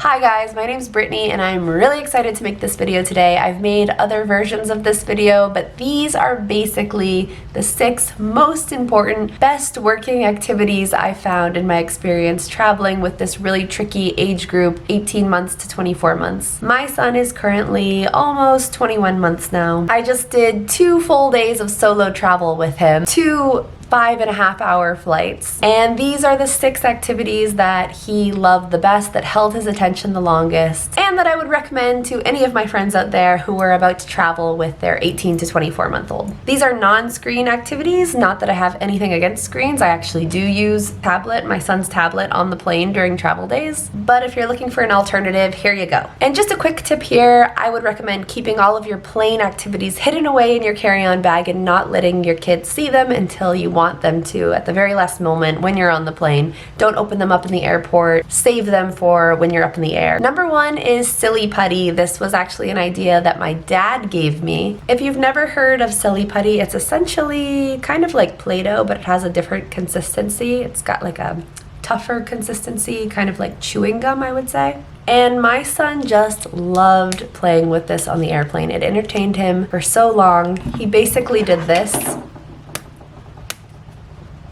Hi guys, my name's Brittany and I'm really excited to make this video today. I've made other versions of this video, but these are basically the 6 most important, best working activities I found in my experience traveling with this really tricky age group, 18 months to 24 months. My son is currently almost 21 months now. I just did 2 full days of solo travel with him, 2 5.5-hour flights. And these are the 6 activities that he loved the best, that held his attention the longest, and that I would recommend to any of my friends out there who are about to travel with their 18 to 24 month old. These are non-screen activities, not that I have anything against screens. I actually do use my son's tablet on the plane during travel days. But if you're looking for an alternative, here you go. And just a quick tip here, I would recommend keeping all of your plane activities hidden away in your carry-on bag and not letting your kids see them until you want them to at the very last moment when you're on the plane. Don't open them up in the airport. Save them for when you're up in the air. Number 1 is Silly Putty. This was actually an idea that my dad gave me. If you've never heard of Silly Putty, it's essentially kind of like Play-Doh, but it has a different consistency. It's got like a tougher consistency, kind of like chewing gum, I would say. And my son just loved playing with this on the airplane. It entertained him for so long. He basically did this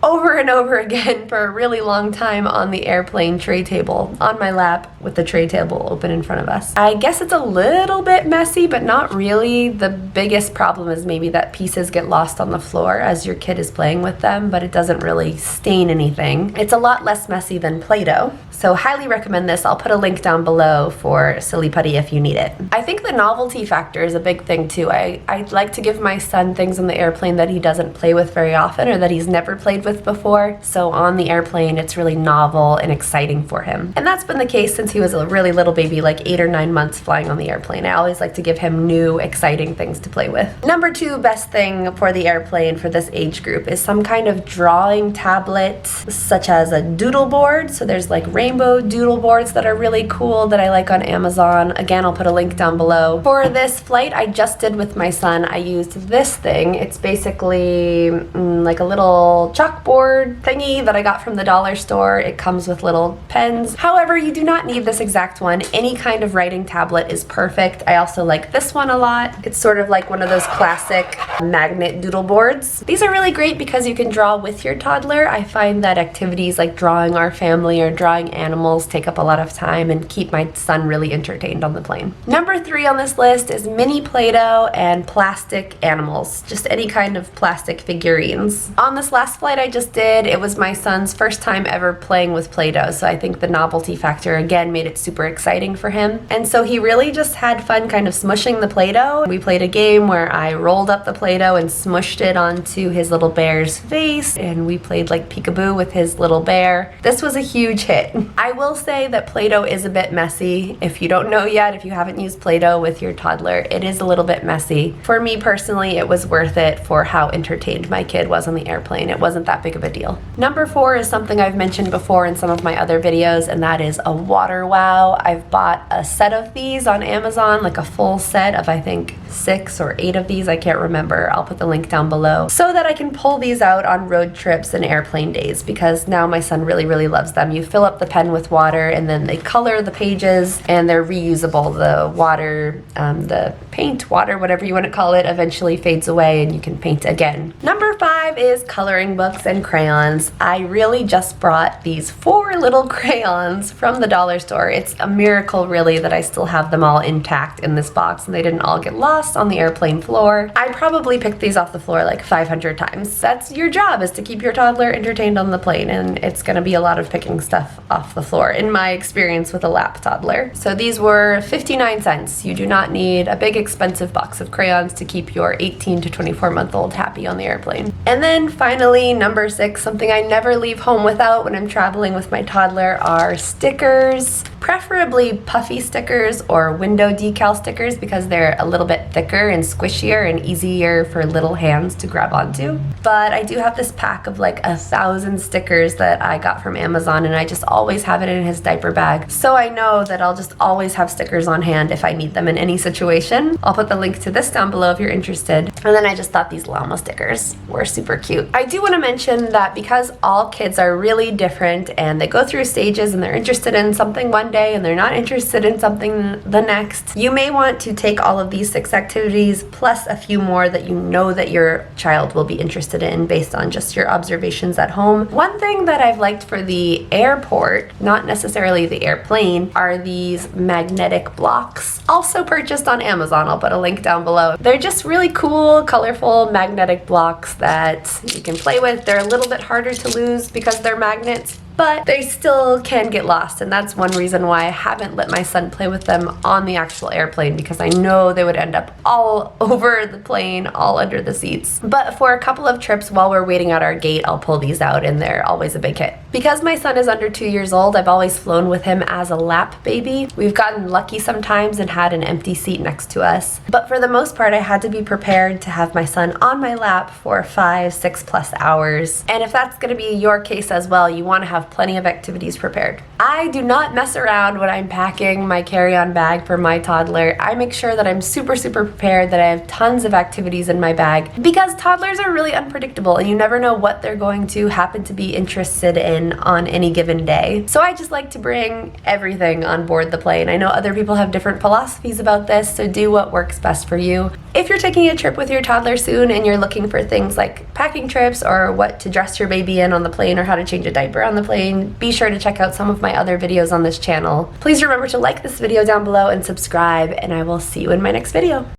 over and over again for a really long time on the airplane tray table, on my lap with the tray table open in front of us. I guess it's a little bit messy, but not really. The biggest problem is maybe that pieces get lost on the floor as your kid is playing with them, but it doesn't really stain anything. It's a lot less messy than Play-Doh, so highly recommend this. I'll put a link down below for Silly Putty if you need it. I think the novelty factor is a big thing too. I like to give my son things on the airplane that he doesn't play with very often or that he's never played with before, so on the airplane it's really novel and exciting for him. And that's been the case since he was a really little baby, like 8 or 9 months flying on the airplane. I always like to give him new, exciting things to play with. Number 2 best thing for the airplane for this age group is some kind of drawing tablet, such as a doodle board. So there's like rainbow doodle boards that are really cool that I like on Amazon. Again, I'll put a link down below. For this flight I just did with my son, I used this thing. It's basically like a little chalkboard thingy that I got from the dollar store. It comes with little pens. However, you do not need this exact one. Any kind of writing tablet is perfect. I also like this one a lot. It's sort of like one of those classic magnet doodle boards. These are really great because you can draw with your toddler. I find that activities like drawing our family or drawing animals take up a lot of time and keep my son really entertained on the plane. Number 3 on this list is mini Play-Doh and plastic animals. Just any kind of plastic figurines. On this last flight I just did, it was my son's first time ever playing with Play-Doh, so I think the novelty factor again made it super exciting for him. And so he really just had fun kind of smushing the Play-Doh. We played a game where I rolled up the Play-Doh and smushed it onto his little bear's face, and we played like peekaboo with his little bear. This was a huge hit. I will say that Play-Doh is a bit messy. If you don't know yet, if you haven't used Play-Doh with your toddler, it is a little bit messy. For me personally, it was worth it for how entertained my kid was on the airplane. It wasn't that big of a deal. Number 4 is something I've mentioned before in some of my other videos, and that is a water wow. I've bought a set of these on Amazon, like a full set of I think 6 or 8 of these, I can't remember. I'll put the link down below so that I can pull these out on road trips and airplane days, because now my son really loves them. You fill up the pen with water and then they color the pages and they're reusable. The water, the paint, water, whatever you want to call it, eventually fades away and you can paint again. Number 5 is coloring books and crayons. I really just brought these 4 little crayons from the dollar store. It's a miracle really that I still have them all intact in this box and they didn't all get lost on the airplane floor. I probably picked these off the floor like 500 times. That's your job, is to keep your toddler entertained on the plane, and it's gonna be a lot of picking stuff off the floor in my experience with a lap toddler. So these were 59 cents. You do not need a big expensive box of crayons to keep your 18 to 24 month old happy on the airplane. And then finally, number 6, something I never leave home without when I'm traveling with my toddler are stickers. Preferably puffy stickers or window decal stickers because they're a little bit thicker and squishier and easier for little hands to grab onto. But I do have this pack of like 1,000 stickers that I got from Amazon, and I just always have it in his diaper bag. So I know that I'll just always have stickers on hand if I need them in any situation. I'll put the link to this down below if you're interested. And then I just thought these llama stickers were super cute. I do want to mention that because all kids are really different and they go through stages and they're interested in something something one day and they're not interested in something the next, you may want to take all of these 6 activities plus a few more that you know that your child will be interested in based on just your observations at home. One thing that I've liked for the airport, not necessarily the airplane, are these magnetic blocks, also purchased on Amazon. I'll put a link down below. They're just really cool, colorful magnetic blocks that you can play with. They're a little bit harder to lose because they're magnets, but they still can get lost, and that's one reason why I haven't let my son play with them on the actual airplane, because I know they would end up all over the plane, all under the seats. But for a couple of trips while we're waiting at our gate, I'll pull these out, and they're always a big hit. Because my son is under 2 years old, I've always flown with him as a lap baby. We've gotten lucky sometimes and had an empty seat next to us, but for the most part I had to be prepared to have my son on my lap for 5, 6+ hours. And if that's going to be your case as well, you want to have plenty of activities prepared. I do not mess around when I'm packing my carry-on bag for my toddler. I make sure that I'm super prepared, that I have tons of activities in my bag, because toddlers are really unpredictable and you never know what they're going to happen to be interested in on any given day. So I just like to bring everything on board the plane. I know other people have different philosophies about this, so do what works best for you. If you're taking a trip with your toddler soon and you're looking for things like packing trips or what to dress your baby in on the plane or how to change a diaper on the plane, be sure to check out some of my other videos on this channel. Please remember to like this video down below and subscribe, and I will see you in my next video.